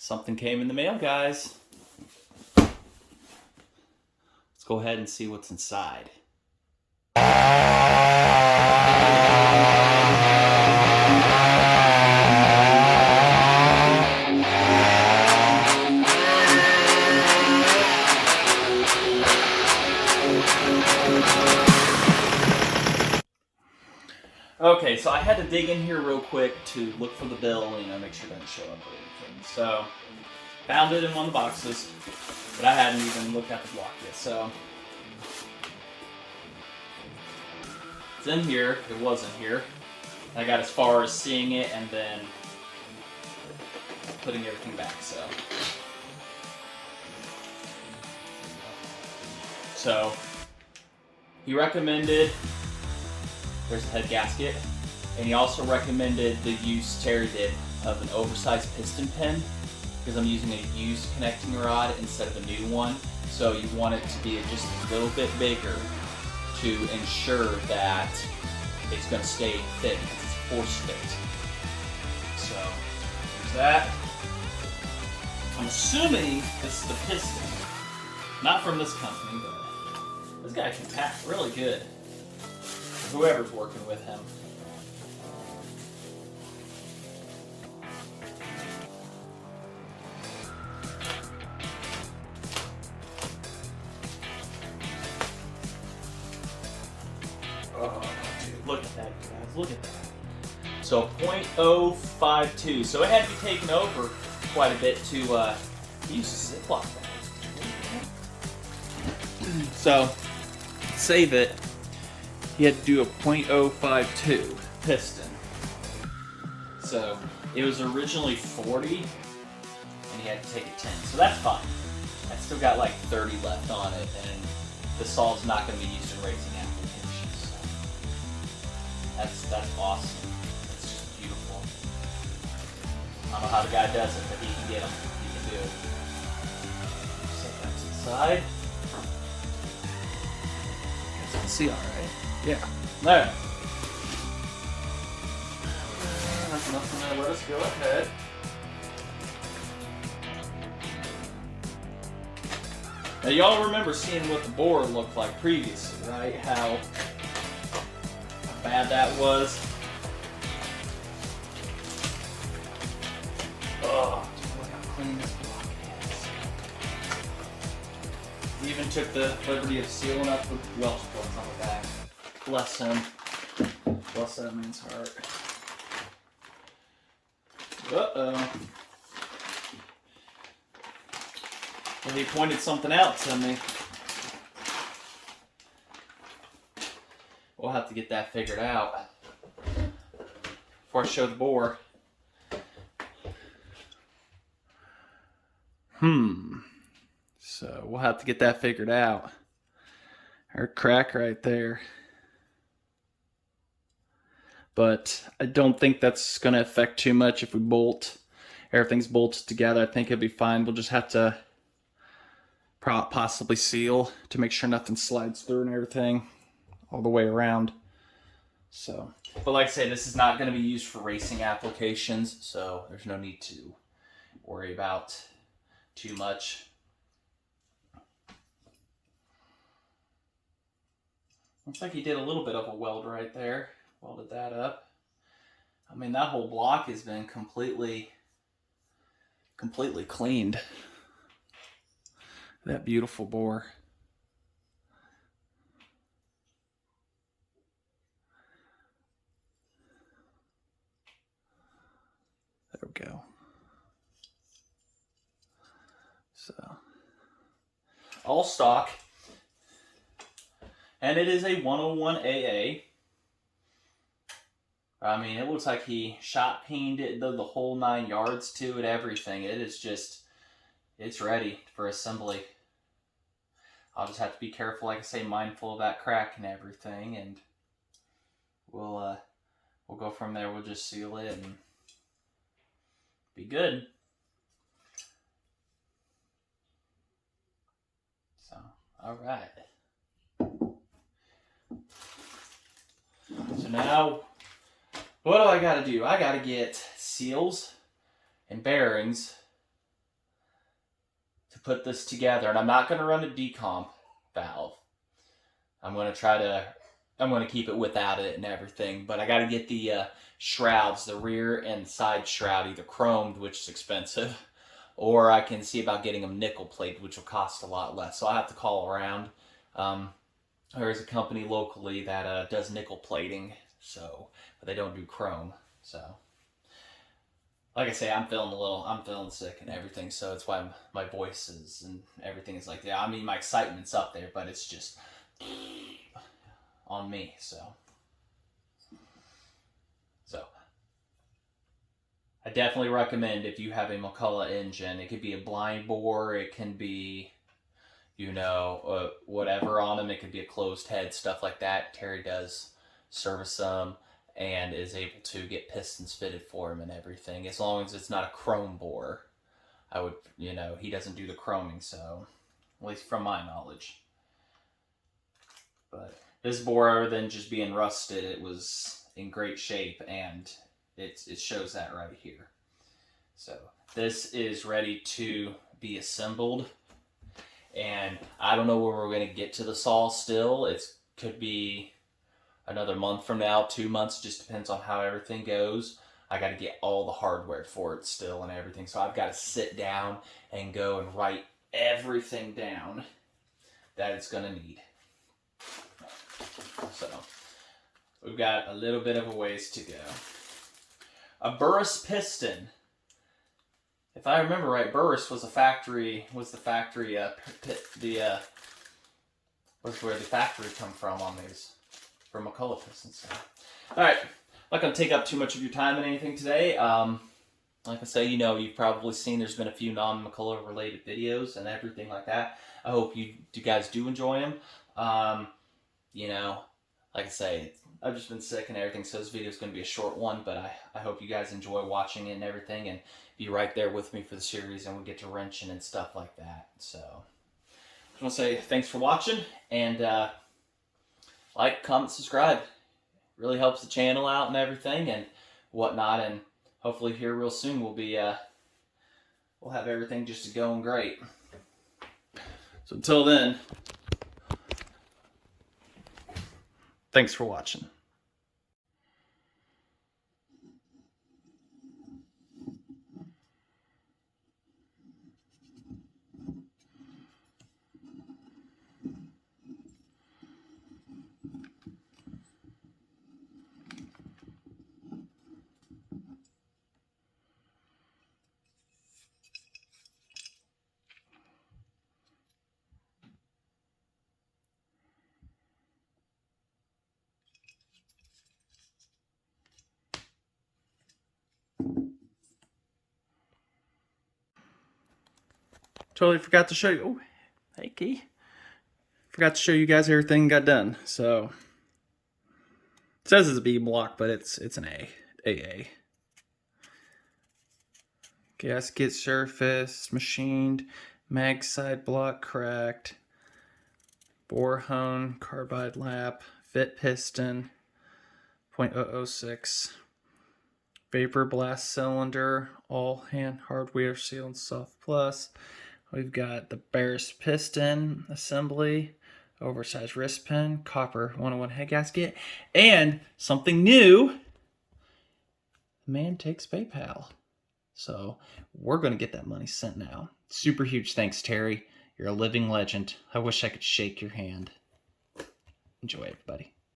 Something came in the mail, guys. Let's go ahead and see what's inside. Okay, so I had to dig in here real quick to look for the bill, make sure it doesn't show up or anything. So, found it in one of the boxes, but I hadn't even looked at the block yet. So, it's in here. It wasn't here. I got as far as seeing it and then putting everything back. So he recommended. There's the head gasket, and he also recommended the use Terry did of an oversized piston pin, because I'm using a used connecting rod instead of a new one. So you want it to be just a little bit bigger to ensure that it's going to stay fit, because it's force fit. So there's that. I'm assuming this is the piston, not from this company, but this guy can pack really good. Whoever's working with him. Oh, dude, look at that, guys. Look at that. So 0.052. So it had to be taken over quite a bit to use a Ziploc bag. So save it. He had to do a 0.052 piston. So it was originally 40, and he had to take it 10. So that's fine. I still got like 30 left on it, and the saw's not going to be used in racing applications. So that's awesome. That's just beautiful. I don't know how the guy does it, but he can get them. He can do it. Set that to the side. You guys can see all right. Yeah. There. There's nothing there. Let us go ahead. Now, y'all remember seeing what the board looked like previously, right? How bad that was. Oh, look how clean this block is. We even took the liberty of sealing up with Welsh bolts on the back. Bless him. Bless that man's heart. Uh-oh. Well, he pointed something out to me. We'll have to get that figured out before I show the bore. So we'll have to get that figured out. Our crack right there. But I don't think that's going to affect too much if we bolt. Everything's bolted together. I think it'll be fine. We'll just have to possibly seal to make sure nothing slides through and everything all the way around. So, but like I say, this is not going to be used for racing applications, so there's no need to worry about too much. Looks like he did a little bit of a weld right there. Welded that up. I mean, that whole block has been completely cleaned. That beautiful bore. There we go. So, all stock. And it is a 101AA. I mean, it looks like he shot peened it, the whole 9 yards to it, everything. It is just, it's ready for assembly. I'll just have to be careful, like I say, mindful of that crack and everything, and we'll go from there. We'll just seal it and be good. So, all right. So now, what do I got to do? I got to get seals and bearings put this together, and I'm not going to run a decomp valve. I'm going to keep it without it and everything, but I got to get the shrouds, the rear and side shroud, either chromed, which is expensive, or I can see about getting them nickel plated, which will cost a lot less. So I have to call around. There is a company locally that does nickel plating, but they don't do chrome. So, like I say, I'm feeling sick and everything, so that's why my voice is and everything is like, yeah, I mean, my excitement's up there, but it's just on me, so I definitely recommend, if you have a McCulloch engine, it could be a blind bore, it can be, whatever on them, it could be a closed head, stuff like that. Terry does service them and is able to get pistons fitted for them and everything, as long as it's not a chrome bore. He doesn't do the chroming, so, at least from my knowledge. But this bore, other than just being rusted, it was in great shape, and it shows that right here. So this is ready to be assembled, and I don't know where we're going to get to the saw still. It could be another month from now, 2 months, just depends on how everything goes. I got to get all the hardware for it still and everything, so I've got to sit down and go and write everything down that it's going to need. So we've got a little bit of a ways to go. A Burris piston. If I remember right, Burris was the factory was where the factory come from on these, for McCulloch pistons. All right, not gonna take up too much of your time and anything today. Like I say, you've probably seen there's been a few non-McCulloch related videos and everything like that. I hope you guys do enjoy them. Like I say, I've just been sick and everything, so this video is going to be a short one, but I hope you guys enjoy watching it and everything, and be right there with me for the series, and we get to wrenching and stuff like that. So, I just want to say thanks for watching, and like, comment, subscribe. It really helps the channel out and everything and whatnot, and hopefully here real soon we'll have everything just going great. So until then, thanks for watching. Totally forgot to show you. Oh, hey, Key. Forgot to show you guys everything got done. So, it says it's a B block, but it's an AA. Gasket surface, machined, mag side block cracked, bore hone, carbide lap, fit piston, 0.006, vapor blast cylinder, all hand hardware sealed soft plus. We've got the Burris piston assembly, oversized wrist pin, copper 101 head gasket, and something new, the man takes PayPal. So we're going to get that money sent now. Super huge thanks, Terry. You're a living legend. I wish I could shake your hand. Enjoy, everybody.